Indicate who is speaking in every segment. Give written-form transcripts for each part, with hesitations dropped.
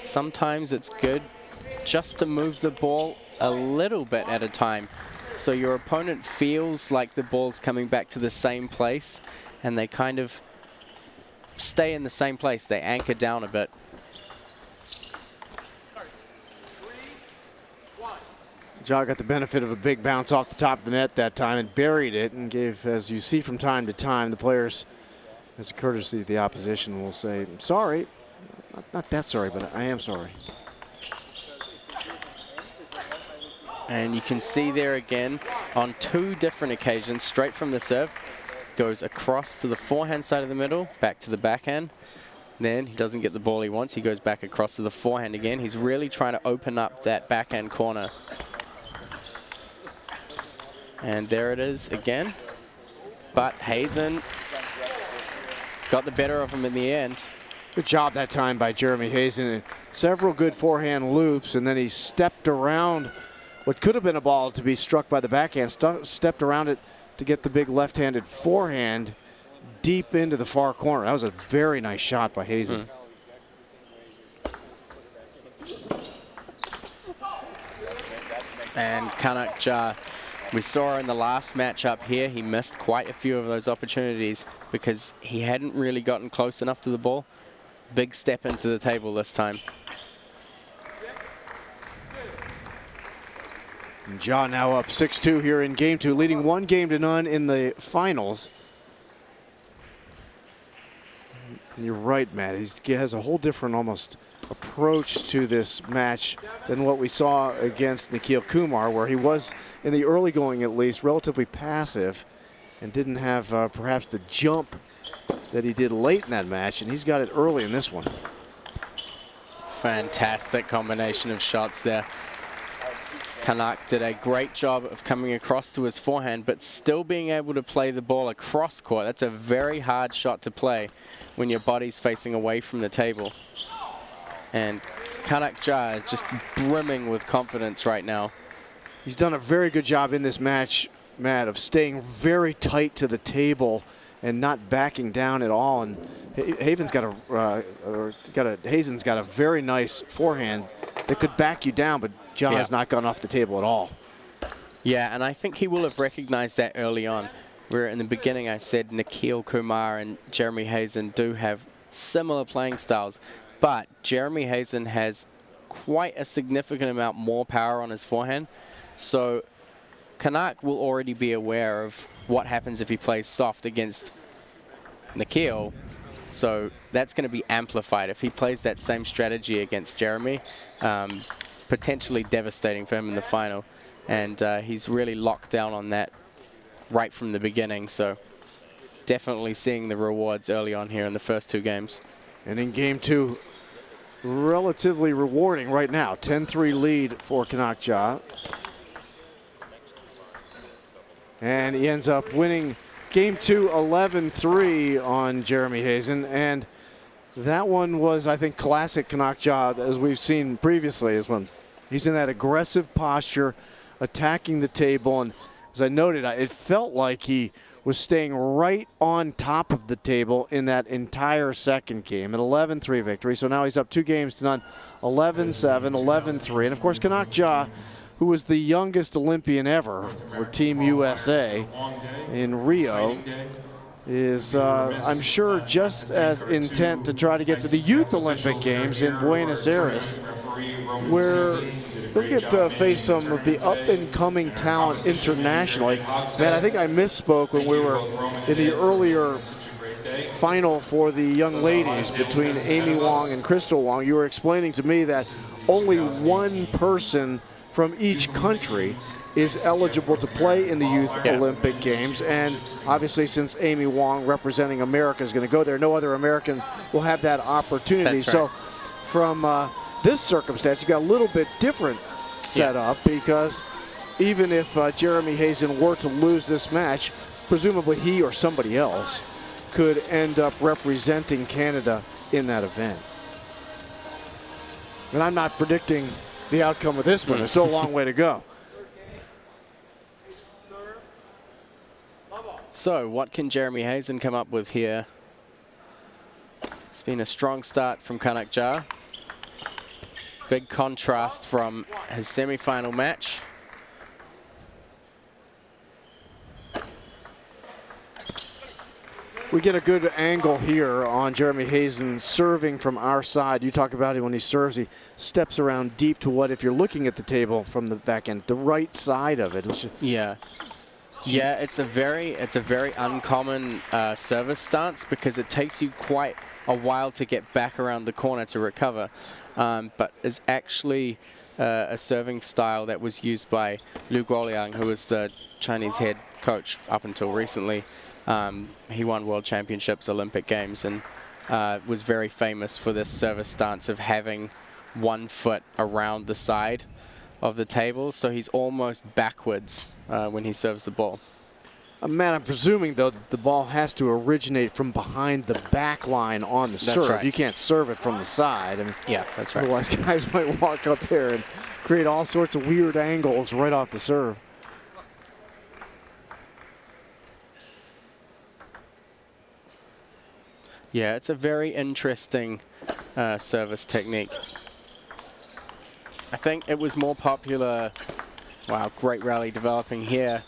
Speaker 1: sometimes it's good just to move the ball a little bit at a time. So your opponent feels like the ball's coming back to the same place, and they kind of stay in the same place. They anchor down a bit.
Speaker 2: Ja got the benefit of a big bounce off the top of the net that time and buried it, and gave, as you see from time to time, the players, as a courtesy to the opposition, will say, sorry. Not that sorry, but I am sorry.
Speaker 1: And you can see there again, on 2 different occasions, straight from the serve, goes across to the forehand side of the middle, back to the backhand. Then he doesn't get the ball he wants. He goes back across to the forehand again. He's really trying to open up that backhand corner. And there it is again. But Hazin got the better of him in the end.
Speaker 2: Good job that time by Jeremy Hazin. Several good forehand loops, and then he stepped around what could have been a ball to be struck by the backhand, stepped around it to get the big left-handed forehand deep into the far corner. That was a very nice shot by Hazin.
Speaker 1: And Kanak, we saw in the last matchup here, he missed quite a few of those opportunities because he hadn't really gotten close enough to the ball. Big step into the table this time.
Speaker 2: And Ja now up 6-2 here in game 2, leading 1-0 in the finals. And you're right, Matt. He has a whole different almost approach to this match than what we saw against Nikhil Kumar, where he was, in the early going at least, relatively passive and didn't have perhaps the jump that he did late in that match, and he's got it early in this one.
Speaker 1: Fantastic combination of shots there. Kanak did a great job of coming across to his forehand, but still being able to play the ball across court. That's a very hard shot to play when your body's facing away from the table. And Kanak is just brimming with confidence right now.
Speaker 2: He's done a very good job in this match, Matt, of staying very tight to the table and not backing down at all. And Hazen's got a very nice forehand that could back you down, but Ja has not gone off the table at all.
Speaker 1: Yeah, and I think he will have recognized that early on. Where in the beginning I said Nikhil Kumar and Jeremy Hazin do have similar playing styles, but Jeremy Hazin has quite a significant amount more power on his forehand. So Kanak will already be aware of what happens if he plays soft against Nikhil. So that's going to be amplified. If he plays that same strategy against Jeremy, potentially devastating for him in the final. And he's really locked down on that right from the beginning. So definitely seeing the rewards early on here in the first 2 games.
Speaker 2: And in game 2, relatively rewarding right now. 10-3 lead for Kanak Ja. And he ends up winning game 2 11-3 on Jeremy Hazin. And that one was, I think, classic Kanak Ja, as we've seen previously, is when he's in that aggressive posture, attacking the table. And as I noted, it felt like he was staying right on top of the table in that entire second game, an 11-3 victory. So now he's up 2-0, 11-7, 11-3. And of course, Kanak Ja, who was the youngest Olympian ever for Team USA in Rio, is, I'm sure, just as intent to try to get to the Youth Olympic Games in Buenos Aires, where he'll get to face some of the up-and-coming talent internationally. Man, I think I misspoke when we were in the earlier final for the young ladies between Amy Wong and Crystal Wong. You were explaining to me that only one person from each country is eligible to play in the Youth Olympic Games. And obviously, since Amy Wong representing America is going to go there, no other American will have that opportunity.
Speaker 1: That's right.
Speaker 2: So from this circumstance, you got a little bit different setup because even if Jeremy Hazin were to lose this match, presumably he or somebody else could end up representing Canada in that event. And I'm not predicting the outcome of this one. There's still a long way to go.
Speaker 1: So what can Jeremy Hazin come up with here? It's been a strong start from Kanak Ja. big contrast from his semi-final match.
Speaker 2: We get a good angle here on Jeremy Hazin serving from our side. You talk about it when he serves, he steps around deep to what, if you're looking at the table from the back end, the right side of it.
Speaker 1: Yeah. Yeah, it's a very uncommon service stance because it takes you quite a while to get back around the corner to recover. But it's actually a serving style that was used by Liu Guoliang, who was the Chinese head coach up until recently. He won World Championships, Olympic Games, and was very famous for this service stance of having 1 foot around the side of the table, so he's almost backwards when he serves the ball.
Speaker 2: Matt, I'm presuming, though, that the ball has to originate from behind the back line on the serve.
Speaker 1: Right.
Speaker 2: You can't serve it from the side. I mean,
Speaker 1: yeah, that's right.
Speaker 2: Otherwise, guys might walk up there and create all sorts of weird angles right off the serve.
Speaker 1: Yeah, it's a very interesting service technique. I think it was more popular. Wow, great rally developing here.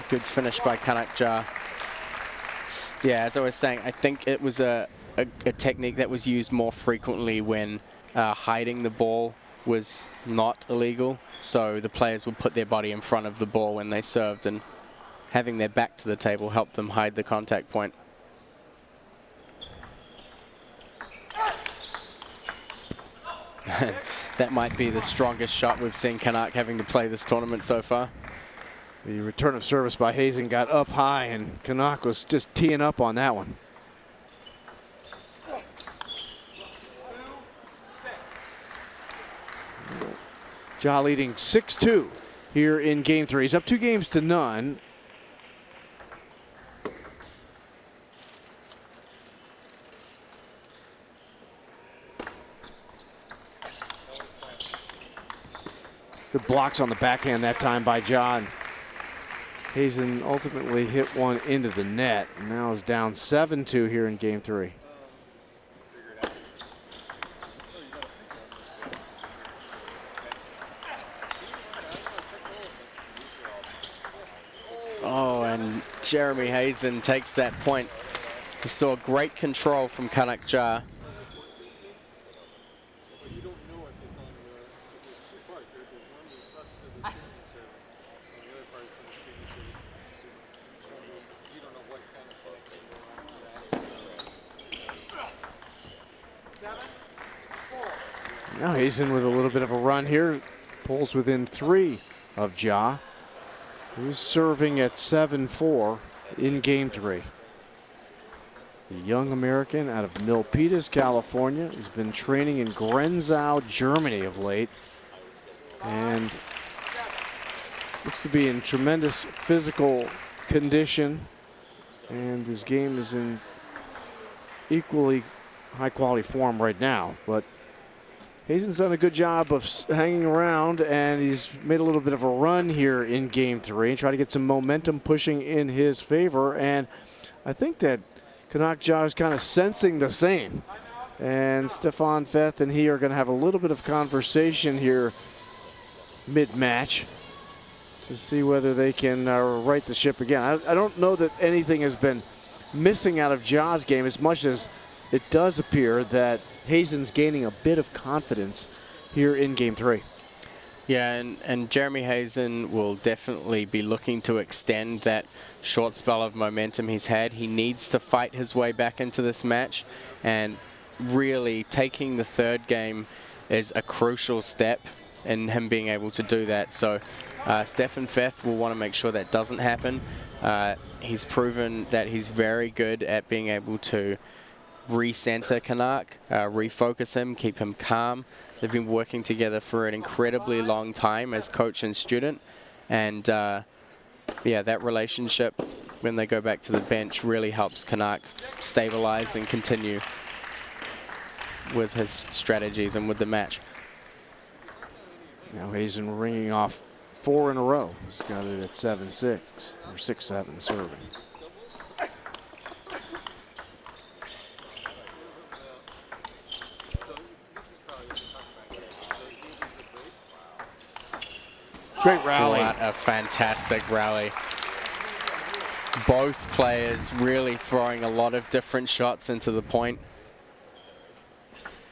Speaker 1: Good finish by Kanak. Yeah, as I was saying, I think it was a technique that was used more frequently when hiding the ball was not illegal. So the players would put their body in front of the ball when they served, and having their back to the table helped them hide the contact point. That might be the strongest shot we've seen Kanak having to play this tournament so far.
Speaker 2: The return of service by Hazin got up high, and Kanak was just teeing up on that one. Ja leading 6-2 here in game 3. He's up 2 games to none. Good blocks on the backhand that time by John. Hazin ultimately hit one into the net, and now is down 7-2 here in game 3.
Speaker 1: Oh, and Jeremy Hazin takes that point. We saw great control from Kanak.
Speaker 2: Now Hazin with a little bit of a run here, pulls within 3 of Ja, who's serving at 7-4 in game 3. The young American out of Milpitas, California, has been training in Grenzau, Germany of late, and looks to be in tremendous physical condition, and his game is in equally high quality form right now. But Hazin's done a good job of hanging around, and he's made a little bit of a run here in game 3 and try to get some momentum pushing in his favor. And I think that Kanak Ja is kind of sensing the same. And Stefan Feth and he are going to have a little bit of conversation here mid-match to see whether they can right the ship again. I don't know that anything has been missing out of Ja's game as much as it does appear that Hazin's gaining a bit of confidence here in game 3.
Speaker 1: Yeah, and Jeremy Hazin will definitely be looking to extend that short spell of momentum he's had. He needs to fight his way back into this match, and really taking the 3rd game is a crucial step in him being able to do that. So Stefan Feth will want to make sure that doesn't happen. He's proven that he's very good at being able to recenter Kanak, refocus him, keep him calm. They've been working together for an incredibly long time as coach and student. And yeah, that relationship, when they go back to the bench, really helps Kanak stabilize and continue with his strategies and with the match.
Speaker 2: Now Hazin ringing off 4 in a row. He's got it at 7-6 or 6-7 serving. Great rally.
Speaker 1: What a fantastic rally. Both players really throwing a lot of different shots into the point.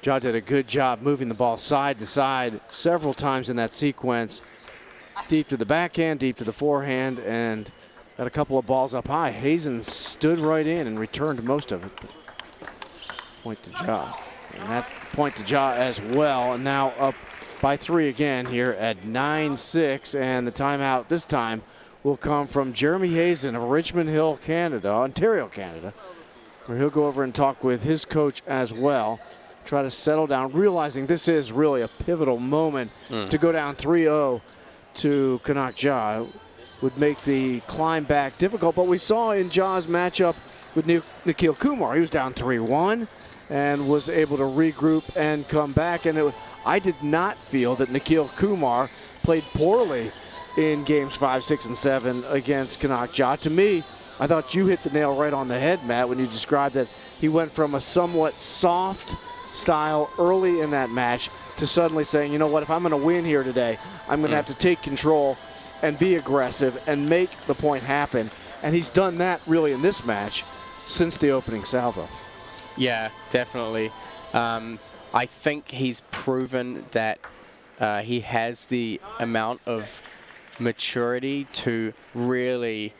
Speaker 2: Ja did a good job moving the ball side to side several times in that sequence. Deep to the backhand, deep to the forehand, and got a couple of balls up high. Hazin stood right in and returned most of it. Point to Ja. And that point to Ja as well. And now up by 3 again here at 9-6. And the timeout this time will come from Jeremy Hazin of Richmond Hill, Canada, Ontario, Canada, where he'll go over and talk with his coach as well. Try to settle down, realizing this is really a pivotal moment to go down 3-0 to Kanak Ja. Would make the climb back difficult, but we saw in Ja's matchup with Nikhil Kumar, he was down 3-1 and was able to regroup and come back. And I did not feel that Nikhil Kumar played poorly in games 5, 6, and 7 against Kanak Ja. To me, I thought you hit the nail right on the head, Matt, when you described that he went from a somewhat soft style early in that match to suddenly saying, you know what, if I'm going to win here today, I'm going to have to take control and be aggressive and make the point happen. And he's done that really in this match since the opening salvo.
Speaker 1: Yeah, definitely. I think he's proven that he has the amount of maturity to really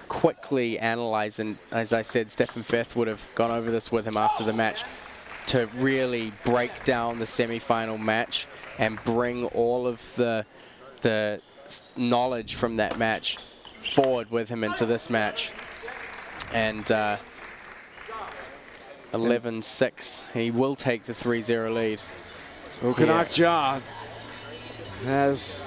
Speaker 1: quickly analyze, and as I said, Stefan Feth would have gone over this with him after the match, to really break down the semi-final match and bring all of the knowledge from that match forward with him into this match. And 11-6, he will take the 3-0 lead.
Speaker 2: So Kanak Ja has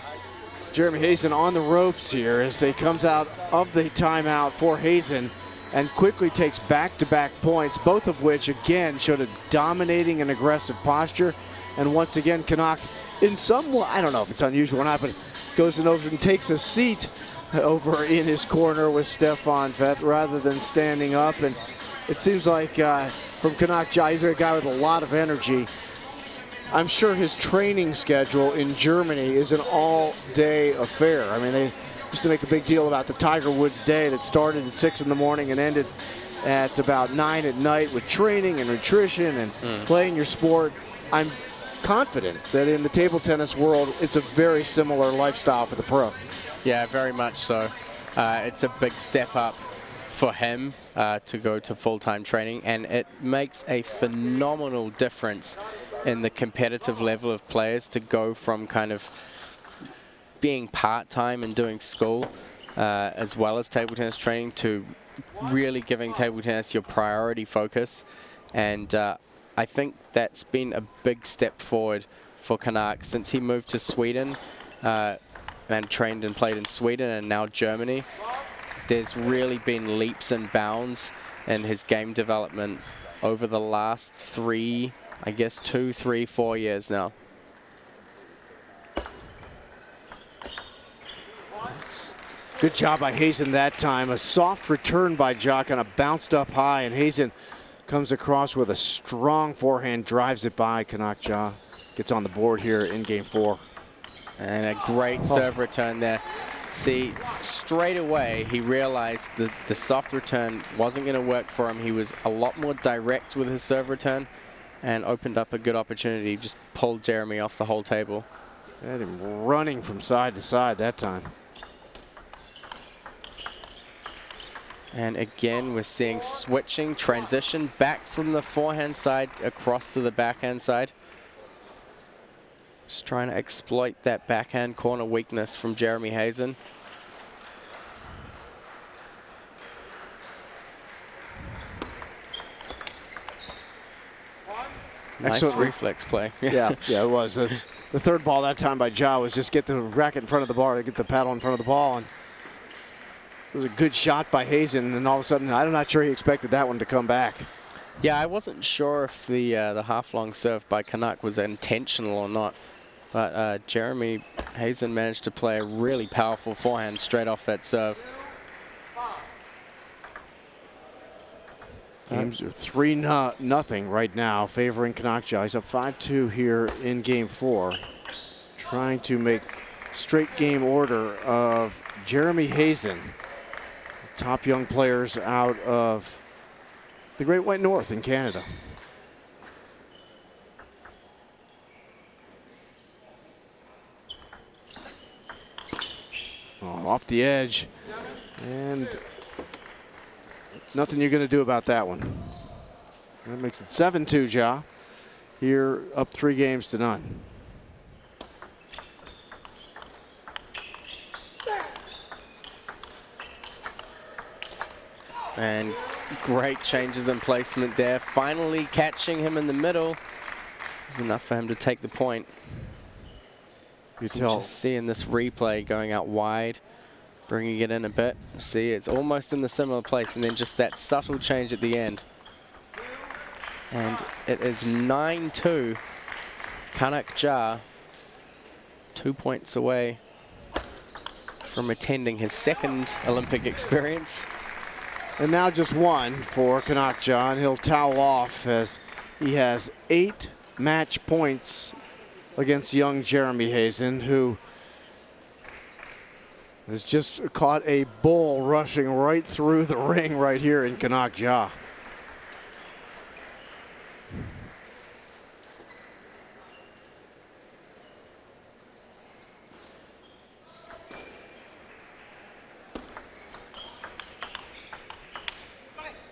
Speaker 2: Jeremy Hazin on the ropes here as he comes out of the timeout for Hazin and quickly takes back-to-back points, both of which, again, showed a dominating and aggressive posture. And once again, Kanak, in some way, I don't know if it's unusual or not, but goes over and takes a seat over in his corner with Stefan Feth rather than standing up. And it seems like from Kanak Ja, he's a guy with a lot of energy. I'm sure his training schedule in Germany is an all-day affair. I mean, they used to make a big deal about the Tiger Woods day that started at 6 in the morning and ended at about 9 at night with training and nutrition and playing your sport. I'm confident that in the table tennis world, it's a very similar lifestyle for the pro.
Speaker 1: Yeah, very much so. It's a big step up for him to go to full-time training, and it makes a phenomenal difference in the competitive level of players to go from kind of being part-time and doing school as well as table tennis training to really giving table tennis your priority focus. And I think that's been a big step forward for Kanak since he moved to Sweden and trained and played in Sweden and now Germany. There's really been leaps and bounds in his game development over the last 3, I guess 2, 3, 4 years now.
Speaker 2: Good job by Hazin that time. A soft return by Ja, kind of bounced up high, and Hazin comes across with a strong forehand, drives it by Kanak Ja. Gets on the board here in game 4.
Speaker 1: And a great serve return there. See, straight away he realized that the soft return wasn't going to work for him. He was a lot more direct with his serve return and opened up a good opportunity. Just pulled Jeremy off the whole table.
Speaker 2: Had him running from side to side that time.
Speaker 1: And again, we're seeing switching, transition back from the forehand side across to the backhand side. Just trying to exploit that backhand corner weakness from Jeremy Hazin. Nice reflex play.
Speaker 2: Yeah, it was. The third ball that time by Ja was just get the racket in front of the bar, get the paddle in front of the ball. And it was a good shot by Hazin, and all of a sudden, I'm not sure he expected that one to come back.
Speaker 1: Yeah, I wasn't sure if the half-long serve by Kanak was intentional or not, but Jeremy Hazin managed to play a really powerful forehand straight off that serve.
Speaker 2: Games are 3-0 right now, favoring Kanak Ja. He's up 5-2 here in game 4. Trying to make straight game order of Jeremy Hazin, top young players out of the Great White North in Canada. Oh, off the edge, and nothing you're going to do about that one. That makes it 7-2, Ja. Here, up 3-0.
Speaker 1: And great changes in placement there. Finally catching him in the middle was enough for him to take the point.
Speaker 2: You tell.
Speaker 1: Just seeing this replay going out wide, bringing it in a bit. See, it's almost in the similar place, and then just that subtle change at the end. And it is 9-2. Kanak Ja, 2 points away from attending his second Olympic experience.
Speaker 2: And now just one for Kanak Ja, and he'll towel off as he has 8 match points against young Jeremy Hazin, who has just caught a bull rushing right through the ring right here in Kanak Ja.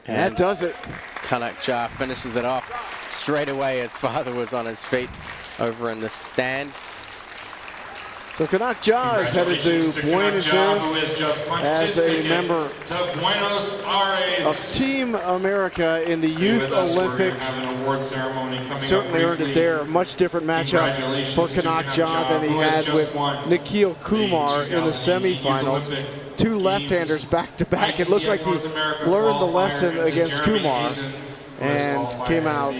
Speaker 2: And that does it.
Speaker 1: Kanak Ja finishes it off straight away. His father was on his feet over in the stand.
Speaker 2: So Kanak Ja is headed to Buenos Aires as a member of Team America in the Youth Olympics. Certainly earned it there. Much different matchup for Kanak Ja than he had with Nikhil Kumar in the semifinals. 2 left-handers back-to-back. It looked like he learned the lesson against Kumar and came out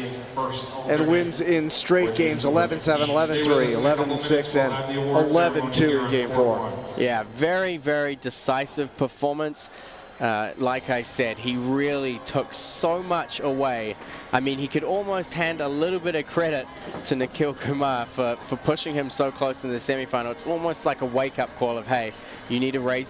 Speaker 2: and wins in straight games, 11-7, 11-3, 11-6, and 11-2 in game 4.
Speaker 1: Yeah, very, very decisive performance. Like I said, he really took so much away. I mean, he could almost hand a little bit of credit to Nikhil Kumar for pushing him so close in the semifinal. It's almost like a wake-up call of, hey, you need to raise